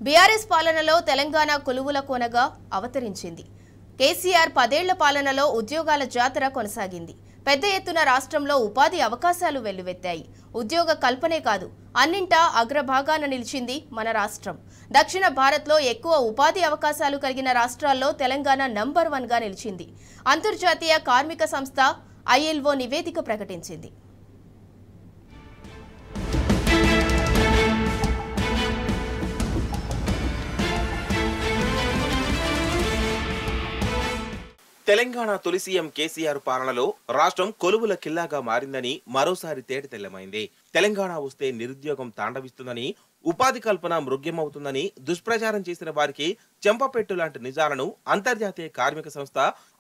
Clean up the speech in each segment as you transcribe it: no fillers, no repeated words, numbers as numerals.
BRS పాలనలో తెలంగాణ కొలువుల కోనగా అవతరించింది. కేసీఆర్ 10 ఏళ్ల పాలనలో ఉద్యోగాల జాతర కొనసాగింది. పెద్ద ఎత్తున రాష్ట్రంలో ఉపాధి అవకాశాలు వెల్లువెత్తాయి. ఉద్యోగ కల్పనే కాదు, అన్నింటా అగ్రభాగాన నిలిచింది మన రాష్ట్రం. దక్షిణ భారత్లో ఎక్కువ ఉపాధి అవకాశాలు కలిగిన రాష్ట్రాల్లో తెలంగాణ నంబర్ 1గా నిలిచింది. అంతర్జాతీయ కార్మిక సంస్థ ILO నివేదిక ప్రకటించింది. తెలంగాణ తొలి సీఎం కేసీఆర్ పాలనలో రాష్ట్రం కొలువుల కిల్లాగా మారిందని మరోసారి తేటతెల్లమైంది. తెలంగాణ వస్తే నిరుద్యోగం తాండవిస్తుందని, ఉపాధి కల్పన మృగ్యమవుతుందని దుష్ప్రచారం చేసిన వారికి చెంపపెట్టు లాంటి నిజాలను అంతర్జాతీయ కార్మిక సంస్థ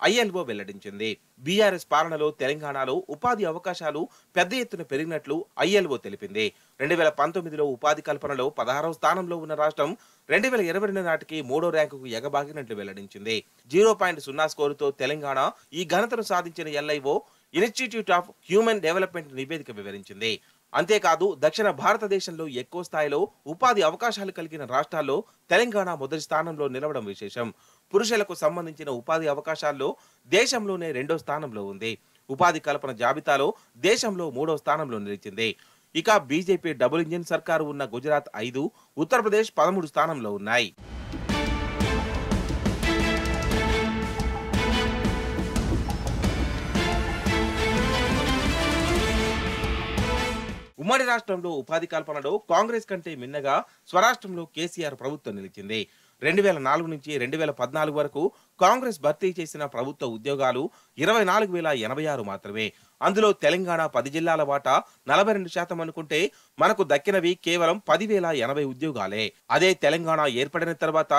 ILO వెల్లడించింది. బీఆర్ఎస్ పాలనలో తెలంగాణలో ఉపాధి అవకాశాలు పెద్ద ఎత్తున పెరిగినట్లు ILO తెలిపింది. 2019లో ఉపాధి కల్పనలో 16వ స్థానంలో ఉన్న రాష్ట్రం 2022 నాటికి 3వ ర్యాంకుకు ఎగబాగినట్లు వెల్లడించింది. 0.0 స్కోరుతో తెలంగాణ ఈ ఘనతను సాధించిన LIO institute of human development నివేదిక వివరించింది. అంతేకాదు దక్షిణ భారతదేశంలో ఎక్కువ స్థాయిలో ఉపాధి అవకాశాలు కలిగిన రాష్ట్రాల్లో తెలంగాణ మొదటి స్థానంలో నిలవడం విశేషం. పురుషులకు సంబంధించిన ఉపాధి అవకాశాల్లో దేశంలోనే 2వ స్థానంలో ఉంది. ఉపాధి కల్పన జాబితాలో దేశంలో 3వ స్థానంలో నిలిచింది. ఇక బీజేపీ డబుల్ ఇంజిన్ సర్కారు ఉన్న గుజరాత్ 5, ఉత్తరప్రదేశ్ 13 స్థానంలో ఉన్నాయి. ఉమ్మడి రాష్ట్రంలో ఉపాధి కల్పనలో కాంగ్రెస్ కంటే మిన్నగా స్వరాష్ట్రంలో కేసీఆర్ ప్రభుత్వం నిలిచింది. 2004 నుంచి 2014 వరకు కాంగ్రెస్ భర్తీ చేసిన ప్రభుత్వ ఉద్యోగాలు 24,086 మాత్రమే. అందులో తెలంగాణ 10 జిల్లాల వాటా 42% అనుకుంటే మనకు దక్కినవి కేవలం 10,080 ఉద్యోగాలే. అదే తెలంగాణ ఏర్పడిన తర్వాత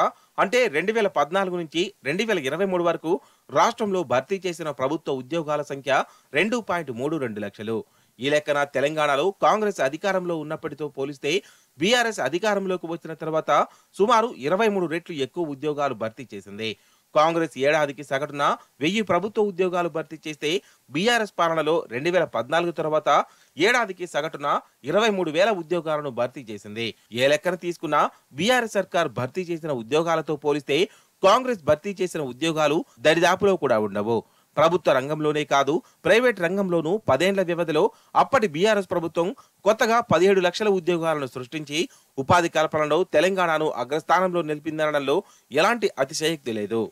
అంటే 2014 నుంచి 2023 వరకు రాష్ట్రంలో భర్తీ చేసిన ప్రభుత్వ ఉద్యోగాల సంఖ్య 2.32 లక్షలు. ఈ లెక్కన తెలంగాణలో కాంగ్రెస్ అధికారంలో ఉన్నప్పటితో పోలిస్తే బీఆర్ఎస్ అధికారంలోకి వచ్చిన తర్వాత సుమారు 23 రెట్లు ఎక్కువ ఉద్యోగాలు భర్తీ చేసింది. కాంగ్రెస్ ఏడాదికి సగటున 1000 ప్రభుత్వ ఉద్యోగాలు భర్తీ చేస్తే బీఆర్ఎస్ పాలనలో 2014 తర్వాత ఏడాదికి సగటున 23,000 ఉద్యోగాలను భర్తీ చేసింది. ఏ లెక్కన తీసుకున్నా బీఆర్ఎస్ సర్కార్ భర్తీ చేసిన ఉద్యోగాలతో పోలిస్తే కాంగ్రెస్ భర్తీ చేసిన ఉద్యోగాలు దరిదాపులో కూడా ఉండవు. ప్రభుత్వ రంగంలోనే కాదు ప్రైవేట్ రంగంలోనూ 10 ఏళ్ల వ్యవధిలో అప్పటి బీఆర్ఎస్ ప్రభుత్వం కొత్తగా 17 లక్షల ఉద్యోగాలను సృష్టించి ఉపాధి కల్పనలో తెలంగాణను అగ్రస్థానంలో నిలిపిందనడంలో ఎలాంటి అతిశయోక్తి లేదు.